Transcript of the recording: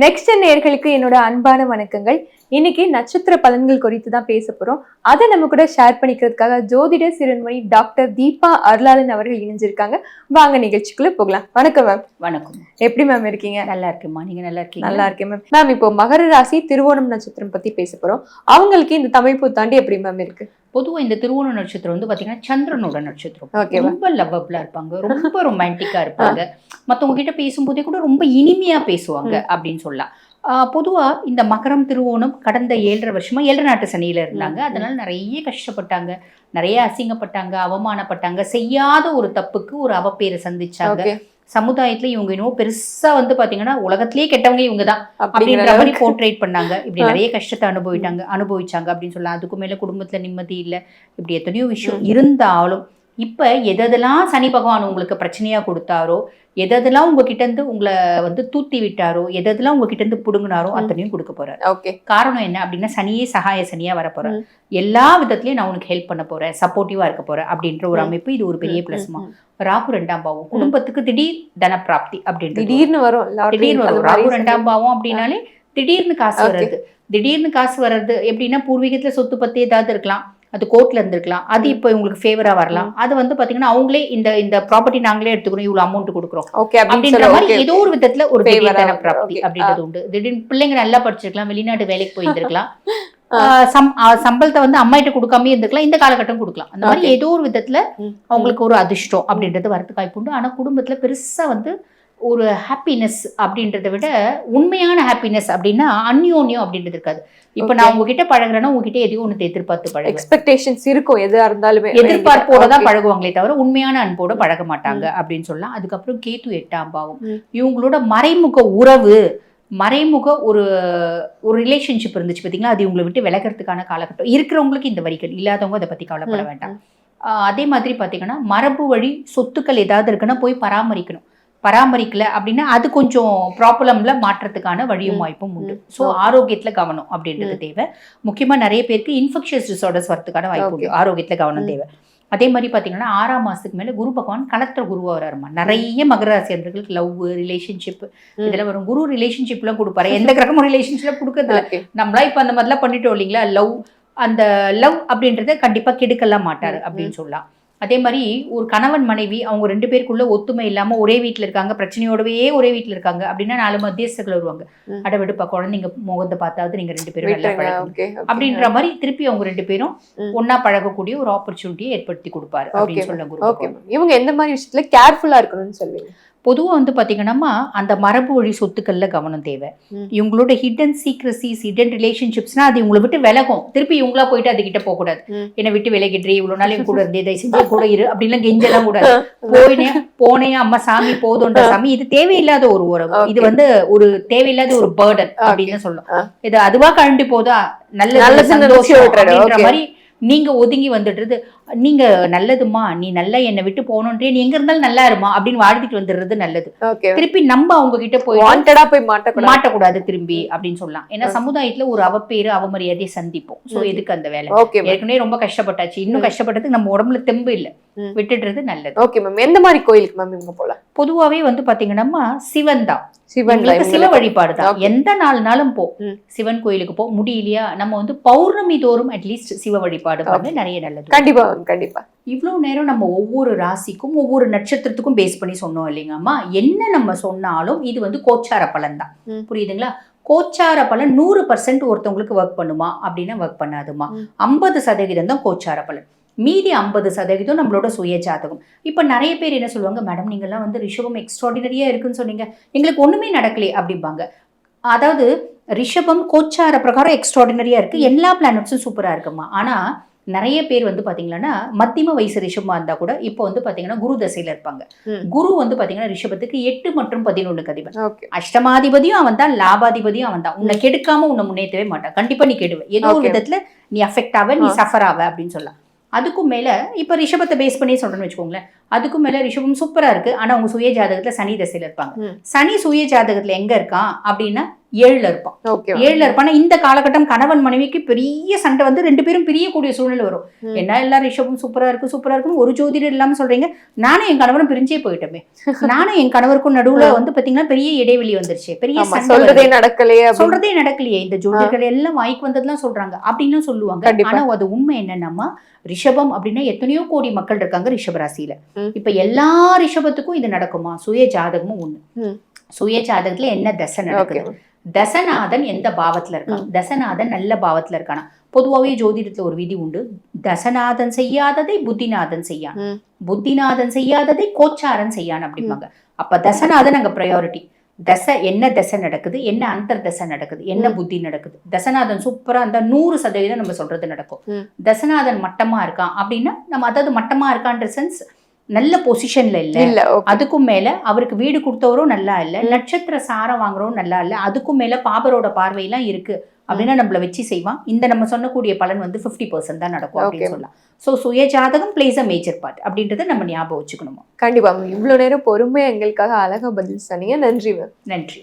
Next நேயர்களுக்கு என்னோட அன்பான வணக்கங்கள். இன்னைக்கு நட்சத்திர பலன்கள் குறித்து தான் பேச போறோம். அதை நம்ம கூட ஷேர் பண்ணிக்கிறதுக்காக ஜோதிட சிறுவன்மணி டாக்டர் தீபா அருளாளன் அவர்கள் இணைஞ்சிருக்காங்க. வாங்க நிகழ்ச்சிக்குள்ள போகலாம். வணக்கம் மேம். வணக்கம். எப்படி மேம் இருக்கீங்க? நல்லா இருக்கேம்மா, நீங்க நல்லா இருக்கீங்க? நல்லா இருக்கேன் மேம். மேம், இப்போ மகர ராசி திருவோணம் நட்சத்திரம் பத்தி பேச போறோம். அவங்களுக்கு இந்த தமிழ் புத்தாண்டு எப்படி மேம் இருக்கு? பொதுவாக இந்த திருவோண நட்சத்திரம் வந்து பாத்தீங்கன்னா சந்திரனோட நட்சத்திரம். ரொம்ப லவ்வபிளா இருப்பாங்க, ரொம்ப ரொமான்டிக்கா இருப்பாங்க. மற்றவங்க கிட்ட பேசும்போதே கூட ரொம்ப இனிமையா பேசுவாங்க அப்படின்னு சொல்லலாம். பொதுவா இந்த மகரம் திருவோணம் கடந்த 7.5 வருஷமா 7 நாட்டு சனியில இருந்தாங்க. அதனால நிறைய கஷ்டப்பட்டாங்க, நிறைய அசிங்கப்பட்டாங்க, அவமானப்பட்டாங்க. செய்யாத ஒரு தப்புக்கு ஒரு அவப்பேரை சந்திச்சாங்க. சமுதாயத்துல இவங்க இன்னும் பெருசா வந்து பாத்தீங்கன்னா உலகத்திலேயே கெட்டவங்க இவங்க தான் அப்படின்ற மாதிரி போர்ட்ரேட் பண்ணாங்க. இப்படி நிறைய கஷ்டத்தை அனுபவிச்சாங்க அப்படின்னு சொல்லலாம். அதுக்கு மேல குடும்பத்துல நிம்மதி இல்லை, இப்படி எத்தனையோ விஷயம் இருந்தாலும் இப்ப எதெல்லாம் சனி பகவான் உங்களுக்கு பிரச்சனையா கொடுத்தாரோ, எதெல்லாம் உங்ககிட்ட இருந்து உங்களை வந்து தூத்தி விட்டாரோ, எதெல்லாம் உங்ககிட்ட இருந்து புடுங்கினாரோ அத்தனையும் கொடுக்க போறாரு. காரணம் என்ன அப்படின்னா, சனியே சகாய சனியா வர போறாரு. எல்லா விதத்திலயும் நான் உனக்கு ஹெல்ப் பண்ண போறேன், சப்போர்ட்டிவா இருக்க போறேன் அப்படின்ற ஒரு அமைப்பு. இது ஒரு பெரிய பிளஸ்மா. ராகு 2ஆம் பாவம், குடும்பத்துக்கு திடீர் தன பிராப்தி அப்படின்னு திடீர்னு வரும். ராகு 2ஆம் பாவம் அப்படின்னாலே திடீர்னு காசு வர்றது. திடீர்னு காசு வர்றது எப்படின்னா, பூர்வீகத்துல சொத்து பத்தி ஏதாவது இருக்கலாம், அது கோர்ட்ல இருந்திருக்கலாம், அது இப்போ உங்களுக்கு ஃபேவரா வரலாம். அது வந்து பாத்தீங்கன்னா அவங்களே இந்த ப்ராப்பர்ட்டி நாங்களே எடுத்துக்கிறோம், இவ்வளவு அமௌண்ட் கொடுக்குறோம் அப்படின்ற மாதிரி ஏதோ ஒரு விதத்துல ஒரு திடீர்தான பிராப்தி அப்படின்றது உண்டு. திடீர்னு பிள்ளைங்க நல்லா படிச்சிருக்கலாம், வெளிநாட்டு வேலைக்கு போயிருந்திருக்கலாம், சம்பளத்தை வந்து அம்மா கிட்ட கொடுக்காம இருந்திருக்கலாம், இந்த காலகட்டம் கொடுக்கலாம். அந்த மாதிரி ஏதோ ஒரு விதத்துல அவங்களுக்கு ஒரு அதிர்ஷ்டம் அப்படின்றது வரத்துக்கு வாய்ப்பு உண்டு. ஆனா குடும்பத்துல பெருசா வந்து ஒரு ஹாப்பினஸ் அப்படின்றத விட உண்மையான ஹாப்பினஸ் அப்படின்னா அந்யோன்யம் அப்படின்றது இருக்காது. இப்ப நான் உங்ககிட்ட பழகுறேன்னா உங்ககிட்ட எதையும் ஒண்ணு எதிர்பார்த்து பழகு, எக்ஸ்பெக்டேஷன்ஸ் இருக்கும், எதா இருந்தாலுமே எதிர்பார்ப்போட தான் பழகுவாங்களே தவிர உண்மையான அன்போட பழக மாட்டாங்க அப்படின்னு சொல்லலாம். அதுக்கப்புறம் கேது 8ஆம் பாவம், இவங்களோட மறைமுக உறவு, மறைமுக ஒரு ரிலேஷன்ஷிப் இருந்துச்சு பார்த்தீங்களா, அது இவங்களை விட்டு விலகிறதுக்கான காலகட்டம். இருக்கிறவங்களுக்கு இந்த வரிகள், இல்லாதவங்க அதை பத்தி கவலைப்பட வேண்டாம். அதே மாதிரி பாத்தீங்கன்னா மரபு வழி சொத்துக்கள் ஏதாவது இருக்குன்னா போய் பராமரிக்கணும். பராமரிக்கல அப்படின்னா அது கொஞ்சம் ப்ராப்ளம்ல மாற்றத்துக்கான வழியும் வாய்ப்பும் உண்டு. ஸோ ஆரோக்கியத்துல கவனம் அப்படின்றது தேவை. முக்கியமா நிறைய பேருக்கு இன்ஃபெக்ஷியஸ் டிசார்டர்ஸ் வரதுக்கான வாய்ப்பு உண்டு. ஆரோக்கியத்துல கவனம் தேவை. அதே மாதிரி பாத்தீங்கன்னா 6ஆம் மாசத்துக்கு மேல குரு பகவான் கலத்திர குருவா வராருமா. நிறைய மகர ராசி அன்பர்களுக்கு லவ், ரிலேஷன்ஷிப் இதெல்லாம் வரும். குரு ரிலேஷன்ஷிப் எல்லாம் கொடுப்பாரு, எந்த கிரகமும் ரிலேஷன்ஷிப் கொடுக்கறதில்ல. நம்மளா இப்ப அந்த மாதிரிலாம் பண்ணிட்டோம் இல்லைங்களா. அந்த லவ் அப்படின்றத கண்டிப்பா கெடுக்கலாம் மாட்டாரு அப்படின்னு சொல்லலாம். அதே மாதிரி ஒரு கணவன் மனைவி அவங்க 2 பேருக்குள்ள ஒத்துமை இல்லாம ஒரே வீட்டுல இருக்காங்க, பிரச்சனையோடவே ஒரே வீட்டுல இருக்காங்க அப்படின்னா 4 மத்தியஸ்தர்கள் வருவாங்க. அடவெடுப்பா குழந்தைங்க முகத்தை பார்த்தாவது நீங்க 2 பேரும் நல்லா பழகுங்க அப்படின்ற மாதிரி திருப்பி அவங்க 2 பேரும் ஒன்னா பழகக்கூடிய ஒரு ஆப்பர்ச்சுனிட்டியை ஏற்படுத்தி கொடுப்பாரு அப்படின்னு சொல்லுங்க. இவங்க எந்த மாதிரி விஷயத்துல கேர்ஃபுல்லா இருக்கணும்னு சொல்லுவீங்க? பொதுவாக வந்து பார்த்தீங்கன்னா அந்த மரபு வழி சொத்துக்கள்ல கவனம் தேவை. இவங்களோட ஹிடன் சீக்ரசிஸ், ஹிடன் ரிலேஷன்ஷிப்ஸ்னா அது இவங்களை விட்டு விலகும். திருப்பி இவங்களா போயிட்டு அதுகிட்ட போக கூடாது. என்னை விட்டு விலகிடுறே, இவ்வளவு நாள் என் கூட இருந்தே, தயவு செஞ்சு கூட இரு அப்படின்லாம் கெஞ்செல்லாம் கூடாது. போனேன் அம்மா சாமி போதுன்ற சாமி, இது தேவையில்லாத ஒரு உறவு. இது வந்து ஒரு தேவையில்லாத ஒரு பர்டன் அப்படின்னு சொல்லலாம். இது அதுவா கழண்டி போதா நல்ல சந்தோஷம் அப்படின்ற மாதிரி நீங்க ஒதுங்கி வந்துடுறது. நீங்க நல்லதுமா, நீ நல்லா என்னை விட்டு போகணுன்றே, நீ எங்க இருந்தாலும் நல்லா இருமா அப்படின்னு வாழ்த்துட்டு வந்துடுறது நல்லது. திருப்பி நம்ம அவங்க கிட்ட போய் மாட்டக்கூடாது திரும்பி அப்படின்னு சொல்லலாம். ஏன்னா சமுதாயத்துல ஒரு அவப்பேரு அவமரியாதையை சந்திப்போம். சோ எதுக்கு அந்த வேலை? ஏற்கனவே ரொம்ப கஷ்டப்பட்டாச்சு, இன்னும் கஷ்டப்பட்டதுக்கு நம்ம உடம்புல தெம்பு இல்ல, விட்டுடுறது நல்லது. Okay ma'am. எந்த மாதிரி கோயிலுக்கு மேம் இவங்க போலாம்? பொதுவாவே வந்து பாத்தீங்கன்னா சிவன் தான், சிவ வழிபாடு தான். எந்த நாளுனாலும் போ, சிவன் கோயிலுக்கு போ. முடியலையா நம்ம வந்து பௌர்ணமி தோறும் அட்லீஸ்ட் சிவ வழிபாடு பண்ண நிறைய நல்லது. கண்டிப்பா கண்டிப்பா. இவ்வளவு நேரம் நம்ம ஒவ்வொரு ராசிக்கும் ஒவ்வொரு நட்சத்திரத்துக்கும் பேஸ் பண்ணி சொன்னோம் இல்லைங்கம்மா. என்ன நம்ம சொன்னாலும் இது வந்து கோச்சார பலன் தான், புரியுதுங்களா? கோச்சார பலன் 100% ஒருத்தவங்களுக்கு ஒர்க் பண்ணுமா அப்படின்னா ஒர்க் பண்ணாதுமா. 50% தான் கோச்சார பலன், மீதி 50% நம்மளோட சுய ஜாதகம். இப்போ நிறைய பேர் என்ன சொல்லுவாங்க, மேடம் நீங்கள்லாம் வந்து ரிஷபம் எக்ஸ்ட்ராடினரியா இருக்குன்னு சொன்னீங்க, எங்களுக்கு ஒண்ணுமே நடக்கலையே அப்படிம்பாங்க. அதாவது ரிஷபம் கோச்சார பிரகாரம் எக்ஸ்ட்ராடினரியா இருக்கு, எல்லா பிளானட்ஸும் சூப்பரா இருக்குமா. ஆனா நிறைய பேர் வந்து பாத்தீங்கன்னா மத்தியம வயசு ரிஷபமா இருந்தா கூட இப்போ வந்து பாத்தீங்கன்னா குரு தசையில இருப்பாங்க. குரு வந்து பாத்தீங்கன்னா ரிஷபத்துக்கு 8 மற்றும் 11 அதிபன். அஷ்டமாதிபதியும் அவன் தான், லாபாதிபதியும் அவன் தான். உன்னை கெடுக்காம உன்னை முன்னேற்றவே மாட்டான். கண்டிப்பா நீ கெடுவ, ஏதோ ஒரு விதத்துல நீ அஃபெக்ட் ஆவ, நீ சஃபர் ஆவ அப்படின்னு சொல்லலாம். அதுக்கும் மேல இப்ப ரிஷபத்தை பேஸ் பண்ணி சொல்றேன்னு வச்சுக்கோங்களேன். அதுக்கும் மேல ரிஷபம் சூப்பரா இருக்கு, ஆனா உங்க சுய ஜாதகத்துல சனி தசையில இருப்பாங்க. சனி சுய ஜாதகத்துல எங்க இருக்கான் அப்படின்னா 7ல இருப்பான். ஓகே 7ல இருப்பானா இந்த காலகட்டம் கணவன் மனைவிக்கு பெரிய சண்டை வந்து 2 பேரும் பிரியக்கூடிய சூழ்நிலை வரும். என்ன எல்லாம் ரிஷபம் சூப்பரா இருக்குன்னு ஒரு ஜோதிடர் இல்லாம சொல்றீங்க. நானும் என் கணவனும் பிரிஞ்சே போயிட்டோமே. நானும் என் கணவருக்கும் நடுவுல வந்து பாத்தீங்கன்னா பெரிய இடைவெளி வந்துருச்சு. பெரிய சொல்றதே நடக்கலையே. இந்த ஜோதிடர்கள் எல்லாம் வாய்க்கு வந்ததுலாம் சொல்றாங்க அப்படின்னு சொல்லுவாங்க. ஆனா அது உண்மை என்னன்னா, ரிஷபம் அப்படின்னா எத்தனையோ கோடி மக்கள் இருக்காங்க ரிஷபராசியில. இப்ப எல்லா ரிஷபத்துக்கும் இது நடக்குமா? சுய ஜாதகமும் ஒண்ணு. சுய ஜாதகத்துல என்ன தசை நடக்குது, தசநாதன் எந்த பாவத்துல இருக்கான், தசநாதன் நல்ல பாவத்துல இருக்கானா. பொதுவாகவே ஜோதிடத்துல ஒரு விதி உண்டு. தசநாதன் செய்யாததை புத்திநாதன் செய்யான், புத்திநாதன் செய்யாததை கோச்சாரன் செய்யான் அப்படிம்பாங்க. அப்ப தசநாதன் அங்க ப்ரையாரிட்டி. தசை என்ன தசை நடக்குது, என்ன அந்தர் தசை நடக்குது, என்ன புத்தி நடக்குது. தசநாதன் சூப்பரா இருந்தா 100% நம்ம சொல்றது நடக்கும். தசநாதன் மட்டமா இருக்கான் அப்படின்னா நம்ம அதாவது மட்டமா இருக்கான்ற சென்ஸ் நல்ல பொசிஷன்ல இல்ல, அதுக்கும் மேல அவருக்கு வீடு கொடுத்தவரும் நல்லா இல்ல, நட்சத்திர சாரம் வாங்குறவரும் நல்லா இல்ல, அதுக்கும் மேல பாபரோட பார்வையெல்லாம் இருக்கு அப்படின்னா நம்மள வச்சு செய்வான். இந்த நம்ம சொன்னக்கூடிய பலன் வந்து 50% தான் நடக்கும் அப்படின்னு சொல்லலாம். ஸோ சுய ஜாதகம் பிளேஸ் அ மேஜர் பார்ட் அப்படின்றத நம்ம ஞாபகம் வச்சுக்கணுமா. கண்டிப்பா. இவ்வளவு நேரம் பொறுமையா எங்களுக்காக அழகா பதில் சொன்னீங்க. நன்றி மேம். நன்றி.